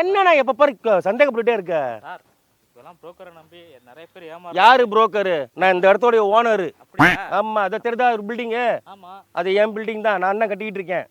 என்னண்ணா எப்ப பாரு சந்தேகப்பட்டுட்டே இருக்க? சார் இதெல்லாம் புரோக்கரை நம்பி நிறைய பேர் ஏமாறு. யாரு புரோக்கரு? நான் இந்த இடத்தோட ஓனரு. அப்படியா? ஆமா, அதை தெரியுதா ஒரு பில்டிங்கு? ஆமா. அது என் பில்டிங் தான், நான் தான் கட்டிக்கிட்டு இருக்கேன்.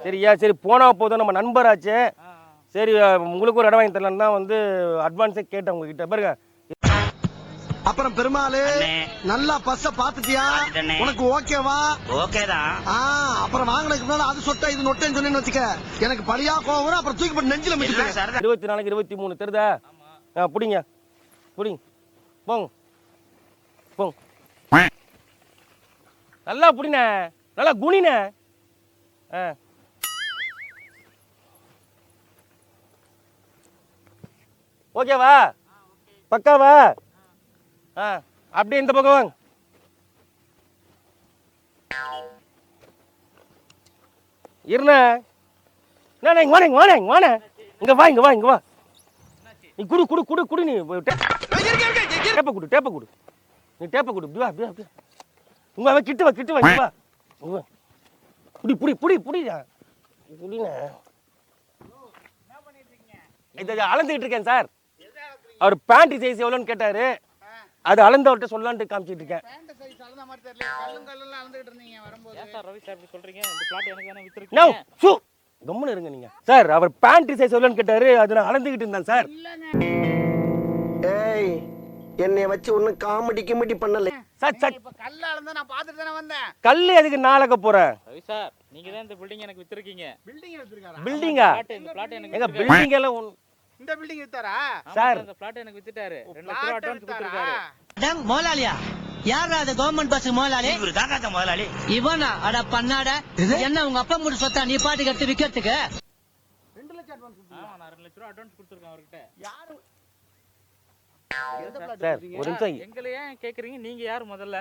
சரியா? சரி போனா போதும், நம்ம நண்பராச்சு. சரி உங்களுக்கு ஒரு இடம் வாங்கி தரலான்னு தான் வந்து அட்வான்ஸே கேட்டேன் உங்ககிட்ட. பாருங்க. அப்புறம் பெருமாளு நல்லா பஸ்ஸ பாத்துட்டியா? உனக்கு ஓகேவா? ஓகேதான். அப்புறம் வாங்கினதுக்கு முன்னால அது சொட்டா இது நொட்டேன்னு சொன்னேன்னு வச்சுக்க, எனக்கு பழியா கோவம் வரும். அப்புறம் தூக்கி போட்டு நெஞ்சில மிதிப்பேன். 24 23 தெரியுதா? புடிங்க புடிங்க, போங்க போங்க. நல்லா புடினே, நல்லா குனினே. ஓகேவா? பக்காவா? அப்படியே இந்த பக்கம் வாங்க. இருண்ணே, இங்க வாங்க வாங்க வாங்க, இங்க வா இங்க வா இங்க வா. நீ குடு குடு குடு குடு, நீ டேப்ப குடு டேப்ப குடு, நீ டேப்ப குடு. இப்படி வா அப்படியே அப்படியே. உங்க கிட்ட வா கிட்ட வா இங்க வா. புடி புடி புடி புடிடா புடினே. இதை அளந்துக்கிட்டு இருக்கேன் சார். அவர் பேண்ட் சைஸ் எவ்வளோன்னு கேட்டாரு, அது அளந்தவர்கிட்ட சொல்லலான்ட்டு காமிச்சிட்டு இருக்கேன். கம்முன்னு இருங்க நீங்க. சார் அவர் பேண்ட் சைஸ் எவ்வளோன்னு கேட்டாரு, அது நான் அளந்துக்கிட்டு இருந்தேன் சார். ஏய், என்னைய வச்சு ஒன்னும் காமெடி கிமெடி பண்ணல சார். சார் கல்ல அளந்தா நான் பாத்துட்டு தானே வந்தேன். கல்லு எதுக்கு நாளக்க போறேன்? ரவி சார், நீங்க தான் இந்த பில்டிங் எனக்கு வித்துருக்கீங்க. பில்டிங் வித்துருக்காரா? பில்டிங்கா? இந்த பிளாட் எனக்கு எங்க பில்டிங் எல்லாம் இந்த பில்டிங் வித்தாரா? சார் இந்த பிளாட் எனக்கு வித்துட்டாரு. 2 லட்சம் ரூபாய் அட்வான்ஸ் கொடுத்திருக்காரு. டேய் மோலாலியா, யாரா அது கவர்மெண்ட் பஸ் மோலாலி? இவரு தாங்க முதலாளி. இவனா? அட பண்ணாட, என்ன உங்க அப்பா மூடு சொத்தா நீ பாட்டுக்கு எடுத்து விக்கிறதுக்கு? 2 லட்சம் அட்வான்ஸ் கொடுத்தீங்க? ஆமா, நான் 2 லட்சம் ரூபாய் அட்வான்ஸ் கொடுத்திருக்கேன் அவர்கிட்ட. யாரு? சார் ஒரு நிமிஷம். எங்களை ஏன் கேக்குறீங்க? நீங்க யாரு முதல்ல?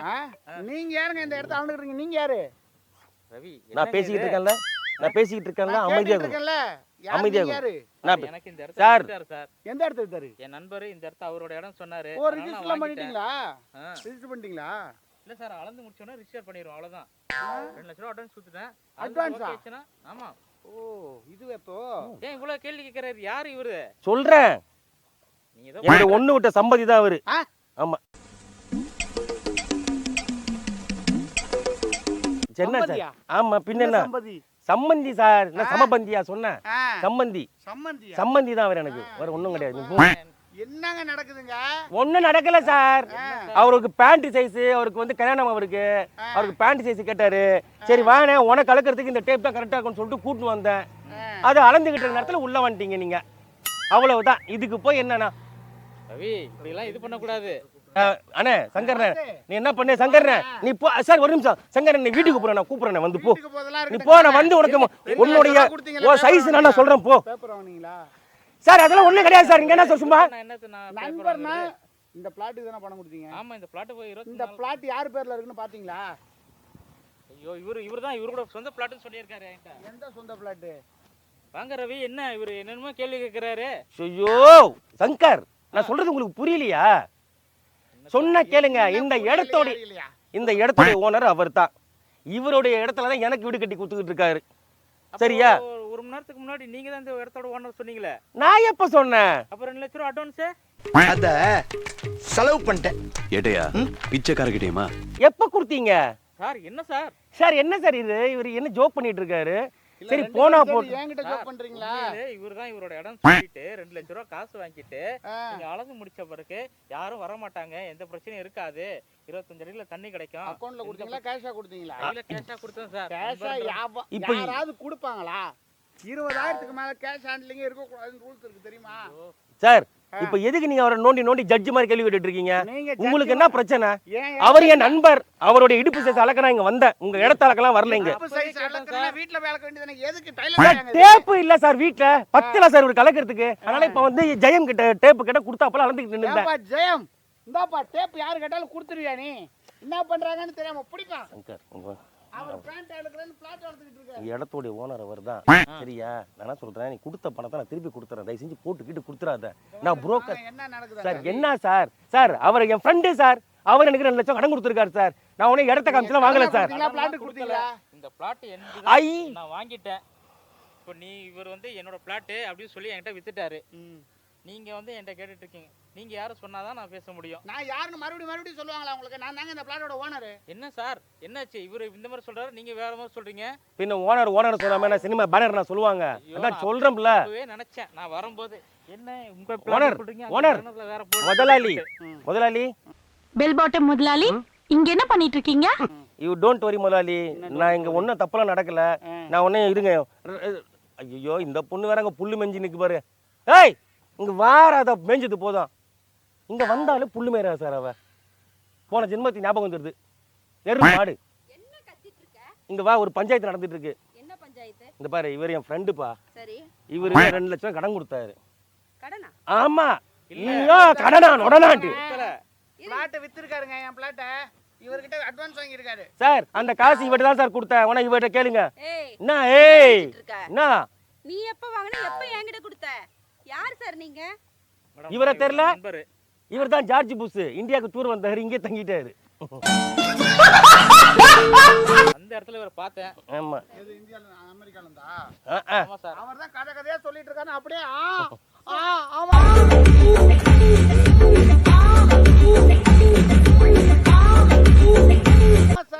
நீங்க யாருங்க இந்த இடத்த அளந்துக்கிறீங்க? நீங்க யாரு? ரவி, நான் பேசிக்கிட்டு இருக்கேன்ல, நான் பேசிக்கிட்டு இருக்கேன்ல, அமைதியா இருக்கேன்ல. அமைதியா இரு. எனக்கு இந்த இடத்த சார் வித்தாரு சார். எந்த இடத்துல வித்தாரு? என் நண்பர் இந்த இடத்த அவரோட இடம் சொன்னாரு. ஓ, ரிஜிஸ்டர் பண்ணிட்டீங்களா? ரிஜிஸ்டர் பண்ணிட்டீங்களா? இல்ல சார், அளந்து முடிச்சோனா ரிஜிஸ்டர் பண்ணிடுவோம், அவ்வளவுதான். 2 லட்சம் ரூபாய் அட்வான்ஸ் கொடுத்துட்டேன். அட்வான்ஸா? ஆமா. ஓ, இதுவே இப்போ ஏன் இவ்வளவு கேள்வி கேக்குறாரு? யாரு இவரு? சொல்றேன், நீங்க ஏதோ என்னோட ஒண்ணு விட்ட சம்பதி தான் அவரு. ஆமா. என்ன சார்? ஆமா, பின்ன என்ன சம்பந்தி சார்? என்ன சமபந்தியா சொன்ன? சம்பந்தி சம்பந்தி தான் அவர் எனக்கு, வேற ஒண்ணும் கிடையாது. என்னங்க நடக்குதுங்க? ஒண்ணும் நடக்கல சார். அவருக்கு பேண்ட் சைஸ், அவருக்கு வந்து கல்யாணம், அவருக்கு பேண்ட் சைஸ் கேட்டாரு. சரி வாங்க, உனக்கு அளக்கிறதுக்கு இந்த டேப் தான் கரெக்டா இருக்கும்னு சொல்லிட்டு கூட்டிட்டு வந்தேன். அது அளந்துகிட்டு இருக்க நேரத்துல உள்ள வந்துட்டீங்க நீங்க, அவ்வளவுதான். இதுக்கு போய் என்னன்னா ரவி, இப்படி எல்லாம் இது பண்ண கூடாது. அண்ணே சங்கரனே, நீ என்ன பண்ணு சங்கரனே, நீ போ. சார் ஒரு நிமிஷம் சங்கரன், நீ வீட்டுக்கு போற, நான் கூப்பிடுறேன், வந்து போ. நீ போ, நான் வந்து உனக்கு உன்னுடைய சைஸ் நான் சொல்றேன், போ. பேப்பர் வாங்குனீங்களா? சார் அதெல்லாம் ஒண்ணும் கிடையாது சார். இங்க என்ன சார் சும்மா நண்பர்னா இந்த பிளாட்டுக்கு தான பணம் கொடுத்தீங்க? ஆமா, இந்த பிளாட் போய் 24. இந்த பிளாட் யார் பேர்ல இருக்குன்னு பாத்தீங்களா? ஐயோ, இவர்தான் இவரோட சொந்த பிளாட்னு சொல்லியிருக்காரு என்கிட்ட. எந்த சொந்த பிளாட்? வாங்க ரவி, என்ன இவரு என்னென்னமோ கேள்வி கேட்கிறாரு. ஐயோ சங்கர், நான் சொல்றது உங்களுக்கு புரியலையா? சொன்ன கேளுங்க. இந்த இடத்தோட ஓனர் அவர் தான். இவருடைய இடத்துல தான் எனக்கு வீடு கட்டி கொடுத்துக்கிட்டு இருக்காரு. சரியா? 1 மணி நேரத்துக்கு முன்னாடி நீங்க தான் இந்த இடத்தோட ஓனர் சொன்னீங்களே. நான் எப்ப சொன்னேன்? அப்ப 2 லட்சம் ரூபாய் அட்வான்ஸ் அத செலவு பண்ணிட்டேன். ஏட்டையா பிச்சைக்காரகிட்டேமா எப்ப கொடுத்தீங்க சார்? என்ன சார்? சார் என்ன சார் இது? இவர் என்ன ஜோக் பண்ணிட்டு இருக்காரு? சரி போனா போட்டு என்கிட்ட ஜோக் பண்றீங்களா? இவர்தான் இவரோட இடம் சொல்லிட்டு 2 லட்சம் ரூபாய் காசு வாங்கிட்டு நீங்க அளந்து முடிச்ச பிறகு யாரும் வர மாட்டாங்க, எந்த பிரச்சனையும் இருக்காது, 25 அடியில தண்ணி கிடைக்கும். அக்கவுண்ட்ல கொடுத்தீங்களா கேஷா கொடுத்தீங்களா? இல்ல கேஷா கொடுத்தேன் சார். கேஷா யாராவது கொடுப்பாங்களா? 20,000க்கு மேல கேஷ் ஹேண்ட்லிங் இருக்க கூடாதுன்னு ரூல்ஸ் இருக்கு தெரியுமா? சார் இப்ப எதுக்கு நீங்க அவரை நோண்டி நோண்டி ஜட்ஜ் மாதிரி கேள்வி கேட்டுட்டு இருக்கீங்க? உங்களுக்கு என்ன பிரச்சனை? அவர் என் நண்பர், அவருடைய இடுப்பு சைஸ் அளக்க நான் இங்க வந்தேன், உங்க இடத்த அளக்கலாம் வரல. இங்க வீட்ல வேலை வேண்டியதானே, எதுக்கு டைலர்? டேப் இல்ல சார் வீட்ல, பத்தல சார் ஒரு கலக்கிறதுக்கு. அதனால இப்ப வந்து ஜெயம் கிட்ட டேப் கிட்ட கொடுத்தாப்பல அளந்துக்கிட்டு நின்னேன். ஜெயம் இந்தாப்பா டேப், யாரு கேட்டாலும் கொடுத்துருவியா? நீ என்ன பண்றாங்கன்னு தெரியாம பிடிப்பா. அவர் பேண்ட் எடுக்கறேன்னு பிளாட் எடுத்துக்கிட்டு இருக்காரு. இடத்தோட ஓனர் அவர் தான். சரியா? நான் சொல்றேன், நீ கொடுத்த பணத்தை நான் திருப்பி கொடுத்துறேன், தயவு செஞ்சு போட்டுக்கிட்டு கொடுத்துறாத. நான் புரோக்கர். என்ன நடக்குது சார்? என்ன சார்? சார் அவர் என் ஃப்ரெண்டு சார். அவர் எனக்கு 2 லட்சம் கடன் கொடுத்துருக்காரு சார். நான் உடனே இடத்த காமிச்சலாம் வாங்கல சார். பிளாட் கொடுத்தீங்களா? இந்த பிளாட் நான் வாங்கிட்டேன். இப்போ இவர் வந்து என்னோட பிளாட்டு அப்படின்னு சொல்லி என்கிட்ட வித்துட்டாரு. ம். நீங்க வந்து என்கிட்ட கேட்டுட்டு இருக்கீங்க. நீங்க யாரும் சொன்னாதான் நான் பேச முடியும். நான் யாருன்னு மறுபடியும் சொல்லுவாங்களா உங்களுக்கு? நான் தாங்க இந்த பிளாட்டோட ஓனரு. என்ன சார் என்னாச்சு? இவரு இந்த மாதிரி சொல்றாரு, நீங்க வேற மாதிரி சொல்றீங்க. பின்ன ஓனர் சொல்லாம என்ன சினிமா பேனர் நான் சொல்லுவாங்க. அதான் சொல்றேன்ல. அப்பவே நினைச்சேன் நான் வரும்போது. என்ன உங்க ஓனர், பிளாட் சொல்றீங்க? ஓனர், வேற முதலாளி பெல் பாட்டம் முதலாளி இங்க என்ன பண்ணிட்டு இருக்கீங்க? யூ டோன்ட் வரி முதலாளி, நான் இங்க ஒன்றும் தப்பெல்லாம் நடக்கல. நான் ஒன்னே இருங்க. ஐயோ இந்த பொண்ணு வேற அங்க புல்லு மெஞ்சி நிக்கு பாரு. ஏய் இங்க வாராத மேஞ்சது போதும். இங்க வந்தாலும் புல்லு மேய்றா சார் அவ. போன ஜென்மத்தி ஞாபகம் வந்துருது. எரு மாடு. என்ன கத்திட்டு இருக்க? இங்க வா, ஒரு பஞ்சாயத்து நடந்துட்டு இருக்கு. என்ன பஞ்சாயத்து? இந்த பாரு, இவர் என் ஃப்ரெண்டுப்பா. சரி. இவரு 2 லட்சம் கடன் கொடுத்தாரு. கடனா? ஆமா. இல்லையா கடனா நொடனாட்டு. பிளாட் வித்துருக்காருங்க என் பிளாட்ட. இவர்கிட்ட அட்வான்ஸ் வாங்கி இருக்காரு. சார் அந்த காசு இவர்ட்ட தான் சார் கொடுத்தேன். உன இவர்ட்ட கேளுங்க. ஏய் என்ன ஏய் இருக்க? என்ன நீ எப்ப வாங்குன? எப்ப என்கிட்ட கொடுத்த? யார் சார் நீங்க? இவரை தெரியல? நண்பரு. இவர் தான் ஜார்ஜ் புஷ். இந்தியாவுக்கு டூர் வந்தாரு, இங்கே தங்கிட்டாரு. அந்த இடத்துல இவரை பார்த்தேன். ஆமா. எது இந்தியால அமெரிக்கால இருந்தா? ஆமா சார். அவர் தான் கதையா சொல்லிட்டு இருக்காரு. அப்படியே ஆமா.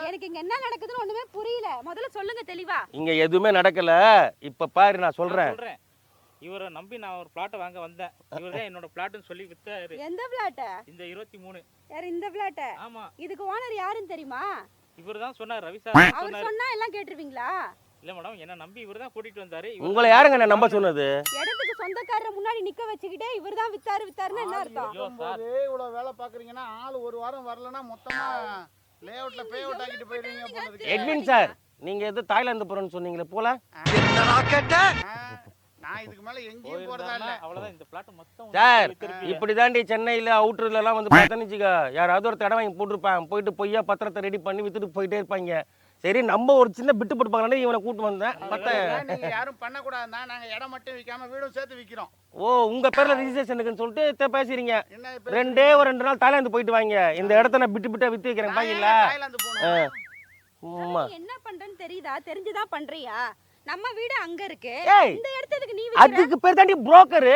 எனக்கு இங்க என்ன நடக்குதுன்னு ஒண்ணுமே புரியல. முதல்ல சொல்லுங்க தெளிவா. இங்க எதுவுமே நடக்கல. இப்ப பாரு நான் சொல்றேன். இவரை நம்பி நான் ஒரு பிளாட் வாங்க வந்தேன். இவர்தான் என்னோட பிளாட்னு சொல்லி வித்தாரு. எந்த பிளாட்? இந்த 23. யார் இந்த பிளாட்? ஆமா. இதுக்கு ஓனர் யாருன்னு தெரியுமா? இவர்தான் சொன்னார், ரவி சார் அவர் சொன்னாரு. சொன்னா எல்லாம் கேட்டிருவீங்களா? இல்ல மேடம், என்ன நம்பி இவர்தான் கூட்டிட்டு வந்தாரு. உங்களை யாருங்க நான் நம்ப சொன்னது? இடத்துக்கு சொந்தக்காரர் முன்னாடி நிக்க வச்சுக்கிட்டே இவர்தான் வித்தாருன்னு என்ன அர்த்தம்? இவ்வளவு வேலை பாக்குறீங்கன்னா ஆள் ஒரு வாரம் வரலன்னா மொத்தமா லேஅவுட்ல பே அவுட் ஆகிட்டு போயிடுவீங்க போல இருக்கு. எட்வின் சார், நீங்க எது தாய்லாந்து போறேன்னு சொன்னீங்களே போல. நான் இதுக்கு மேல எங்கேயும் போறதா இல்ல. அவ்வளவுதான். இந்த பிளாட் மொத்தம் சார் இப்படிதாண்டி சென்னையில அவுட்டர்ல எல்லாம் வந்து பார்த்தேன்னு வச்சுக்க, யாராவது ஒரு தடவை வாங்கி போட்டுருப்பான். போயிட்டு பொய்யா பத்திரத்தை ரெடி பண்ணி வித்துட்டு போயிட்டே இருப்பாங்க. சரி நம்ம ஒரு சின்ன பிட்டு போட்டு பார்க்கலான்னு இவனை கூட்டு வந்தேன். நீங்க யாரும் பண்ண கூடாதுன்னா நாங்க இடம் மட்டும் விக்காம வீடும் சேர்த்து விக்கிறோம். ஓ உங்க பேர்ல ரெஜிஸ்ட்ரேஷனுக்குன்னு சொல்லிட்டு பேசுறீங்க. என்ன ரெண்டே ஒரு 2 நாள் தாய்லாந்து போயிட்டு வாங்க. இந்த இடத்த நான் பிட்டு பிட்டா வித்து வைக்கிறேன் பாக்கல. தாய்லாந்து போறோம். ஆமா. என்ன பண்றேன்னு தெரியுதா? தெரிஞ்சுதான் பண்றியா? நம்ம வீடு அங்க இருக்கு. ஏய், இந்த இடத்துக்கு நீ அதுக்கு பேர் தாண்டி புரோக்கர்.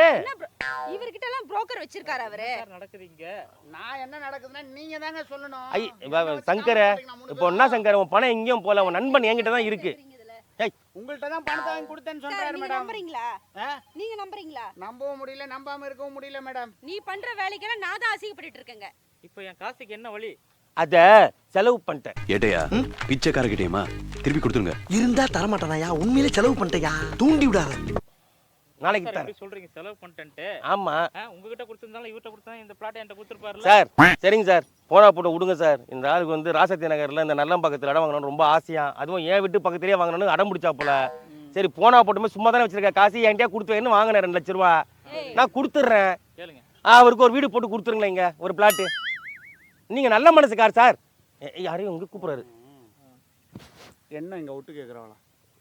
இவர்கிட்ட எல்லாம் புரோக்கர் வச்சிருக்காரு அவரு. நடக்குதுங்க. நான் என்ன நடக்குதுன்னா நீங்க தாங்க சொல்லணும். ஐ சங்கர, இப்போ என்ன சங்கர, உன் பணம் எங்கேயும் போல, உன் நண்பன் என்கிட்ட தான் இருக்கு. உங்கள்ட்ட தான் பணத்தை வாங்கி கொடுத்தேன்னு சொல்றாரு நீங்க மேடம். நம்புறீங்களா? நீங்க நம்புறீங்களா? நம்பவும் முடியல, நம்பாம இருக்கவும் முடியல மேடம். நீ பண்ற வேலைக்கெல்லாம் நான் தான் அசிங்கப்பட்டு இருக்கேங்க. இப்போ என் காசுக்கு என்ன வழி? அத செலவு பண்ணிட்டேன். ஏட்டையா பிச்சைக்காரகிட்டேமா திருப்பி கொடுத்துருங்க. இருந்தா தரமாட்டானாயா? உண்மையிலே செலவு பண்ணிட்டயா? தூண்டி விடாத. நாளைக்கு சார் தரேன். எப்படி சொல்றீங்க செலவு பண்ணிட்டேன்ட்டு? ஆமா உங்ககிட்ட கொடுத்திருந்தாலும் இவர்கிட்ட கொடுத்தா இந்த பிளாட் என்கிட்ட கொடுத்துருப்பாருல சார். சரிங்க சார், போனா போட்டு விடுங்க சார். இந்த ஆளுக்கு வந்து ராசத்தி நகர்ல இந்த நல்லம்பக்கத்துல இடம் வாங்கணும்னு ரொம்ப ஆசையா, அதுவும் ஏன் வீட்டு பக்கத்திலேயே வாங்கணும்னு அடம் பிடிச்சா போல. சரி போனா போட்டுமே சும்மா தானே வச்சிருக்க, காசு என்கிட்ட கொடுத்து வாங்கினேன் 2 லட்சம் ரூபா. நான் கொடுத்துட்றேன். கேளுங்க. அவருக்கு ஒரு வீடு போட்டு கொடுத்துருங்களேன், இங்க ஒரு பிளாட்டு. நீங்க நல்ல மனசுக்கார் சார். யாரையும் உங்க கூப்பிடுறாரு. என்ன இங்க விட்டு கேக்குறவளா?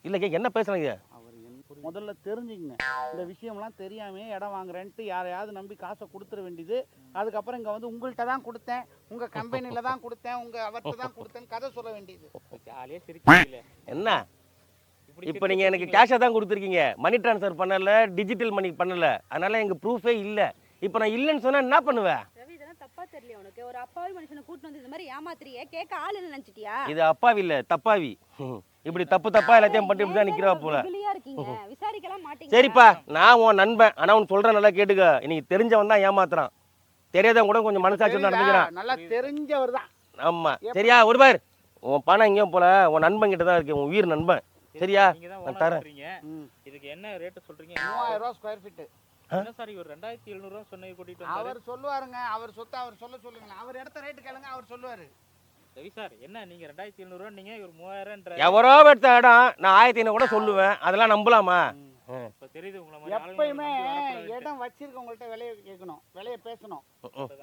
இல்லைங்க என்ன பேசுறீங்க? அவர் முதல்ல தெரிஞ்சுக்கங்க. இந்த விஷயம்லாம் தெரியாம இடம் வாங்குறேன்ட்டு யாரையாவது நம்பி காசை கொடுத்துட வேண்டியது. அதுக்கப்புறம் இங்க வந்து உங்கள்கிட்ட தான் கொடுத்தேன், உங்க கம்பெனில தான் கொடுத்தேன், உங்க அவர்கிட்ட தான் கொடுத்தேன் கதை சொல்ல வேண்டியது. ஜாலியா சிரிச்சீங்களே. என்ன இப்போ நீங்க எனக்கு கேஷா தான் கொடுத்துருக்கீங்க, மணி டிரான்ஸ்ஃபர் பண்ணல, டிஜிட்டல் மணி பண்ணல, அதனால எங்க ப்ரூஃபே இல்ல. இப்போ நான் இல்லைன்னு சொன்னா என்ன பண்ணுவேன்? ரவி இதெல்லாம் தப்பா தெரியல உனக்கு? ஒரு அப்பாவி மனுஷனை கூட்டு வந்து இந்த மாதிரி ஏமாத்துறியே, கேட்க ஆளு நினைச்சிட்டியா? இது அப்பாவி இல்ல தப்பாவி. இப்படி தப்பா எல்லாத்தையும் பண்ணிட்டு இப்படி தான் நிக்கிறா போல. வெளியா இருக்கீங்க, விசாரிக்கலாம் மாட்டீங்க. சரிப்பா, நான் உன் நண்பன், ஆனா உன் சொல்ற நல்லா கேட்டுக்க. இன்னைக்கு தெரிஞ்சவன் தான் ஏமாத்துறான், தெரியாதவன் கூட கொஞ்சம் மனசாட்சி நடந்துக்கிறான். நல்லா தெரிஞ்சவர் தான். ஆமா சரியா? ஒரு பார், உன் பணம் எங்கேயும் போல, உன் நண்பன் கிட்ட தான் இருக்கு, உன் உயிர் நண்பன். சரியா? நான் தரேன். இதுக்கு என்ன ரேட் சொல்றீங்க? 3000 ரூபாய் ஸ்கொயர் ஃபீட். என்ன சார் இவர் 2700 ரூபாய் சொன்னதை கூட்டிட்டு வந்தாரு? அவர் சொல்லுவாருங்க, அவர் சொத்தை அவர் சொல்லுங்க. அவர் இடத்த ரேட் கேளுங்க, அவர் சொல்லுவாரு. ரவி சார் என்ன நீங்க 2700 ரூபாய் நீங்க இவர் 3000ன்ற எவரோ எடுத்த இடம் நான் 1500 கூட சொல்லுவேன், அதெல்லாம் நம்பலாமா? இப்ப தெரியுது உங்களை மாதிரி எப்பயுமே இடம் வச்சிருக்கவங்கள்ட்ட விலையை கேட்கணும், விலையை பேசணும்.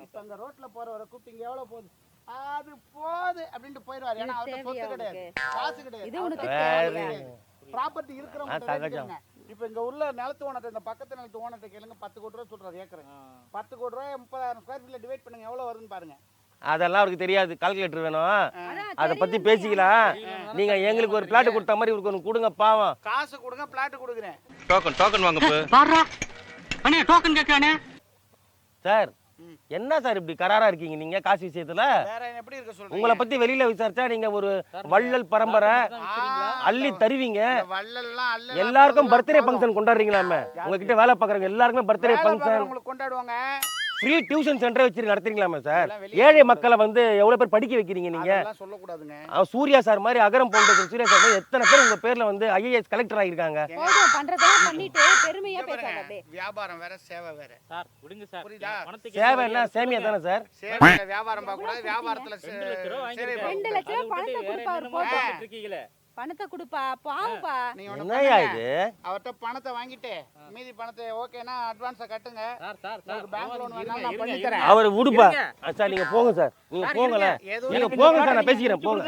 இப்ப அந்த ரோட்ல போறவரை கூப்பிட்டீங்க எவ்வளவு போகுது, அது போகுது அப்படின்ட்டு போயிடுவாரு. ஏன்னா அவர்கிட்ட சொத்து கிடையாது, காசு கிடையாது, ப்ராப்பர்ட்டி இருக்கிறவங்க. இப்ப இங்க உள்ள நிலத்து ஓனர்ட்ட, இந்த பக்கத்து நிலத்து ஓனர்ட்ட கேளுங்க, 10 கோடி ரூபாய் சொல்றாரு ஏக்கர். 10 கோடி ரூபாய் 30,000 ஸ்கொயர் ஃபீட்ல டிவைட் பண்ணுங்க எவ்வளவு வருதுன்னு பாருங்க. அதெல்லாம் அவருக்கு தெரியாது, கால்குலேட்டர் வேணும், அதை பத்தி பேசிக்கலாம். நீங்க எங்களுக்கு ஒரு பிளாட் கொடுத்த மாதிரி இவருக்கு ஒன்று கொடுங்க பாவம். காசு கொடுங்க, பிளாட் கொடுக்குறேன். டோக்கன் வாங்க பாடுறா அண்ணே டோக்கன் கேட்கறானே. சார் என்ன சார் இப்படி கராரா இருக்கீங்க நீங்க காசு விஷயத்துல? வேற எப்படி இருக்க சொல்றீங்க? உங்களை பத்தி வெளியில விசாரிச்சா நீங்க ஒரு வள்ளல் பரம்பரை அள்ளி தருவீங்க. வள்ளல்லாம் அல்ல. எல்லாருக்கும் பர்த்டே ஃபங்க்ஷன் கொண்டாடுறீங்களாமே? உங்ககிட்ட வேலை பாக்குறவங்க எல்லாருக்குமே பர்த்டே ஃபங்க்ஷன், உங்களுக்கு கொண்டாடுவாங்க. ஃப்ரீ டியூஷன் சென்டர் வச்சு நடத்துறீங்களாமே சார்? ஏழை மக்களை வந்து எவ்வளவு பேர் படிக்க வைக்கிறீங்க நீங்க? அதெல்லாம் சொல்லக்கூடாதுங்க. சூர்யா சார் மாதிரி, அகரம் ஃபவுண்டேஷன் சூர்யா சார் மாதிரி எத்தனை பேர் உங்க பேர்ல வந்து ஐஏஎஸ் கலெக்டர் ஆகியிருக்காங்க. போதும் பண்றதெல்லாம் பண்ணிட்டு பெருமையா பேசாத அப்படியே. வியாபாரம் வேற, சேவை வேற. சார் விடுங்க சார். புரியுதா? பணத்துக்கு சேவை என்ன சேமியா தானே சார்? சேவையில வியாபாரம் பார்க்க கூடாது, வியாபாரத்துல 2 லட்சம் ரூபா சரி, வாங்கிருக்காரு. 2 லட்சம் ரூபா பணத்தை கொடுப்பா, அவர் போட்டு இருக்கீங்களே. பணத்தை கொடுப்பா, பாவுப்பா. நீங்க ஒண்ணு என்னய்யா பண்ணுங்க. இது? அவர்ட்ட பணத்தை வாங்கிட்டு மீதி பணத்தை ஓகேனா அட்வான்ஸா கட்டுங்க. சார் பேங்க் லோன் இருங்க, வேணா நான் இருங்க, பண்ணி இருங்க. தரேன். அவர் விடுப்பா. இருங்க. சார் நீங்க போங்க சார், நீங்க சார், போங்கல. இருங்க. எதுவும் நீங்க இல்ல. போங்க சார், நான் பேசிக்கிறேன் போங்க.